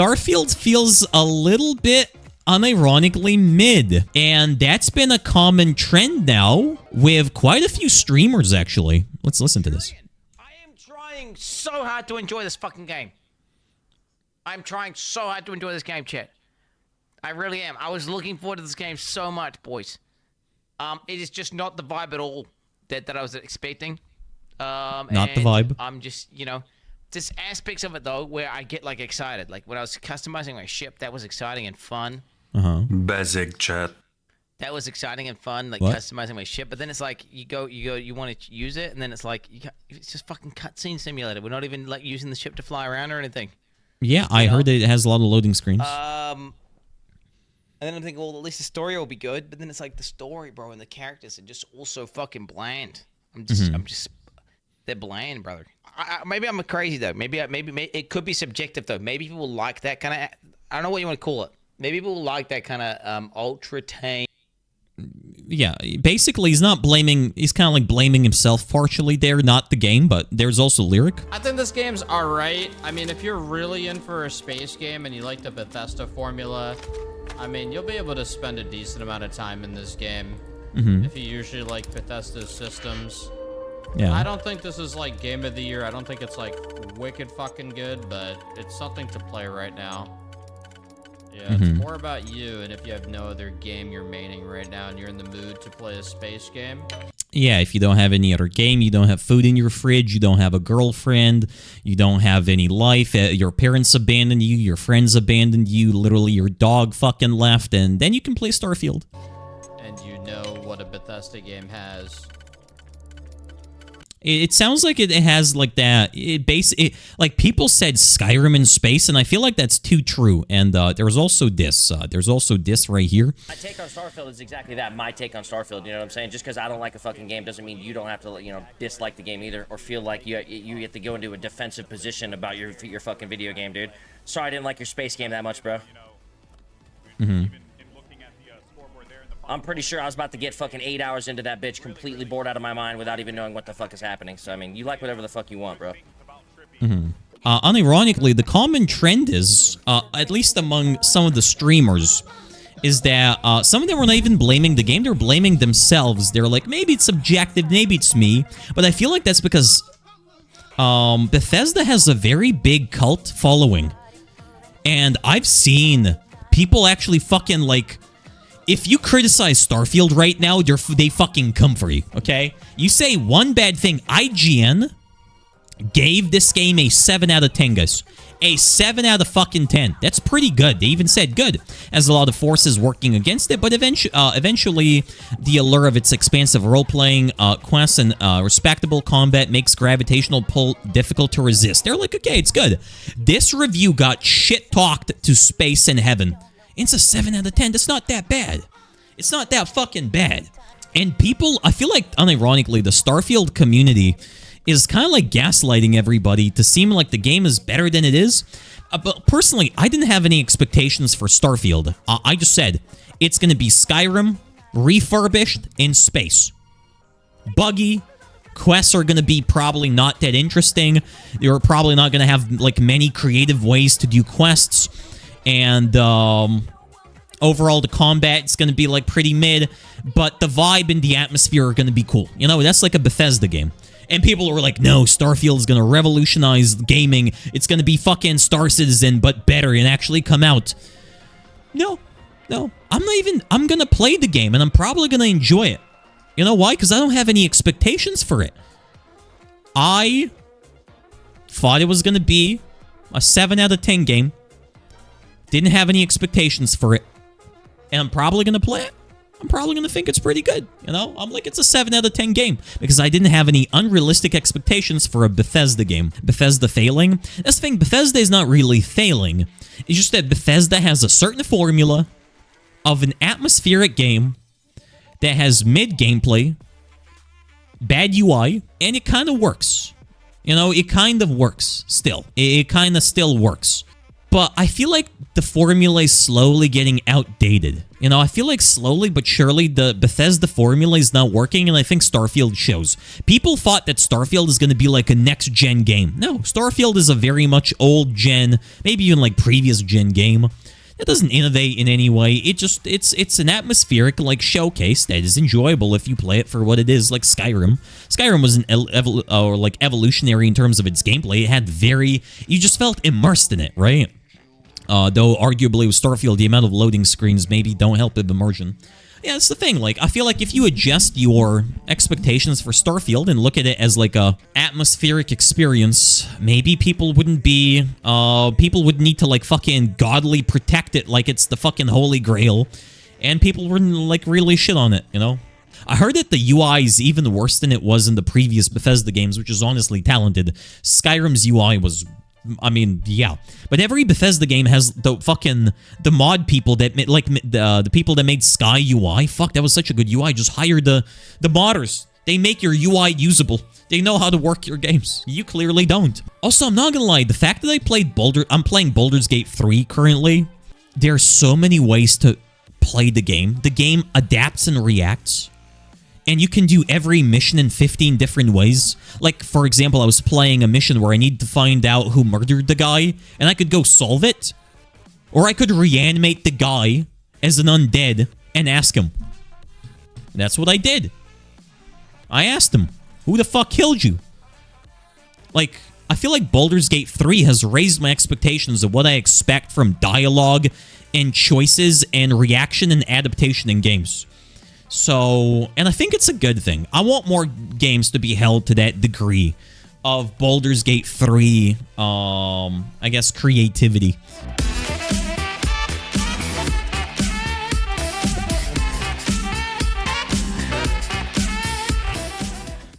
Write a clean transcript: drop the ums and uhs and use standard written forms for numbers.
Starfield feels a little bit unironically mid, and that's been a common trend now with quite a few streamers, actually. Let's listen to this. I am trying so hard to enjoy this fucking game. I'm trying so hard to enjoy this game, chat. I really am. I was looking forward to this game so much, boys. It is just not the vibe at all that I was expecting. Not the vibe. I'm just, you know, there's aspects of it though where I get like excited. Like when I was customizing my ship, that was exciting and fun. Basic chat. That was exciting and fun, like What? customizing my ship. But then it's like you want to use it, and then it's like it's just fucking cutscene simulator. We're not even like using the ship to fly around or anything. Yeah, I heard it has a lot of loading screens. And then I'm thinking, well, at least the story will be good. But then it's like the story, bro, and the characters are just also fucking bland. I'm just, they're bland, brother. Maybe I'm crazy though. Maybe it could be subjective though. Maybe people like that kind of. I don't know what you want to call it. Maybe people like that kind of ultra tame. Yeah, basically he's not blaming, he's kind of like blaming himself partially there, not the game, but there's also lyric. I think this game's alright. I mean, if you're really in for a space game and you like the Bethesda formula, I mean, you'll be able to spend a decent amount of time in this game if you usually like Bethesda's systems. Yeah. I don't think this is like game of the year. I don't think it's like wicked fucking good, but it's something to play right now. Yeah, it's more about you, and if you have no other game you're maining right now and you're in the mood to play a space game. Yeah, if you don't have any other game, you don't have food in your fridge, you don't have a girlfriend, you don't have any life, your parents abandoned you, your friends abandoned you, literally your dog fucking left, and then you can play Starfield. And you know what a Bethesda game has. It sounds like it has like that. Like people said Skyrim in space, and I feel like that's too true. And there's also this. There's also this right here. My take on Starfield is exactly that. My take on Starfield. You know what I'm saying? Just because I don't like a fucking game doesn't mean you don't have to, you know, dislike the game either, or feel like you have to go into a defensive position about your fucking video game, dude. Sorry, I didn't like your space game that much, bro. I'm pretty sure I was about to get fucking 8 hours into that bitch, completely bored out of my mind without even knowing what the fuck is happening. So, I mean, you like whatever the fuck you want, bro. Unironically, the common trend is, at least among some of the streamers, is that some of them are not even blaming the game, they're blaming themselves. They're like, maybe it's subjective, maybe it's me. But I feel like that's because Bethesda has a very big cult following. And I've seen people actually fucking, like, if you criticize Starfield right now, they fucking come for you, okay? You say one bad thing. IGN gave this game a 7 out of 10, guys. A 7 out of fucking 10. That's pretty good. They even said good, as a lot of forces working against it, but eventually the allure of its expansive role-playing quests and respectable combat makes gravitational pull difficult to resist. They're like, okay, it's good. This review got shit-talked to space and heaven. It's a 7 out of 10. That's not that bad. It's not that fucking bad. And people, I feel like, unironically, the Starfield community is kind of like gaslighting everybody to seem like the game is better than it is. But personally, I didn't have any expectations for Starfield. I just said, it's going to be Skyrim, refurbished, in space. Buggy. Quests are going to be probably not that interesting. You're probably not going to have, like, many creative ways to do quests. And overall, the combat is going to be like pretty mid, but the vibe and the atmosphere are going to be cool. You know, that's like a Bethesda game. And people were like, no, Starfield is going to revolutionize gaming. It's going to be fucking Star Citizen, but better and actually come out. No. I'm going to play the game, and I'm probably going to enjoy it. You know why? Because I don't have any expectations for it. I thought it was going to be a 7 out of 10 game. Didn't have any expectations for it. And I'm probably going to play it. I'm probably going to think it's pretty good. You know, I'm like, it's a 7 out of 10 game. Because I didn't have any unrealistic expectations for a Bethesda game. Bethesda failing? That's the thing, Bethesda is not really failing. It's just that Bethesda has a certain formula of an atmospheric game that has mid gameplay, bad UI, and it kind of works. You know, it kind of works still. It kind of still works. But I feel like the formula is slowly getting outdated. You know, I feel like slowly but surely the Bethesda formula is not working, and I think Starfield shows. People thought that Starfield is going to be like a next-gen game. No, Starfield is a very much old-gen, maybe even like previous-gen game. It doesn't innovate in any way. It's an atmospheric like showcase that is enjoyable if you play it for what it is, like Skyrim. Skyrim was evolutionary in terms of its gameplay. It had you just felt immersed in it, right? Though arguably with Starfield, the amount of loading screens maybe don't help with immersion. Yeah, that's the thing. Like, I feel like if you adjust your expectations for Starfield and look at it as like a atmospheric experience, maybe people wouldn't be, people would need to like fucking godly protect it like it's the fucking holy grail, and people wouldn't like really shit on it, you know? I heard that the UI is even worse than it was in the previous Bethesda games, which is honestly talented. Skyrim's UI was, I mean, yeah. But every Bethesda game has the mod people that like the people that made Sky UI. Fuck, that was such a good UI. Just hire the modders. They make your UI usable. They know how to work your games. You clearly don't. Also, I'm not gonna lie, the fact that I'm playing Baldur's Gate 3 currently, there are so many ways to play the game. The game adapts and reacts. And you can do every mission in 15 different ways. Like, for example, I was playing a mission where I need to find out who murdered the guy, and I could go solve it. Or I could reanimate the guy as an undead and ask him. And that's what I did. I asked him, who the fuck killed you? Like, I feel like Baldur's Gate 3 has raised my expectations of what I expect from dialogue and choices and reaction and adaptation in games. So, and I think it's a good thing. I want more games to be held to that degree of Baldur's Gate 3, I guess, creativity.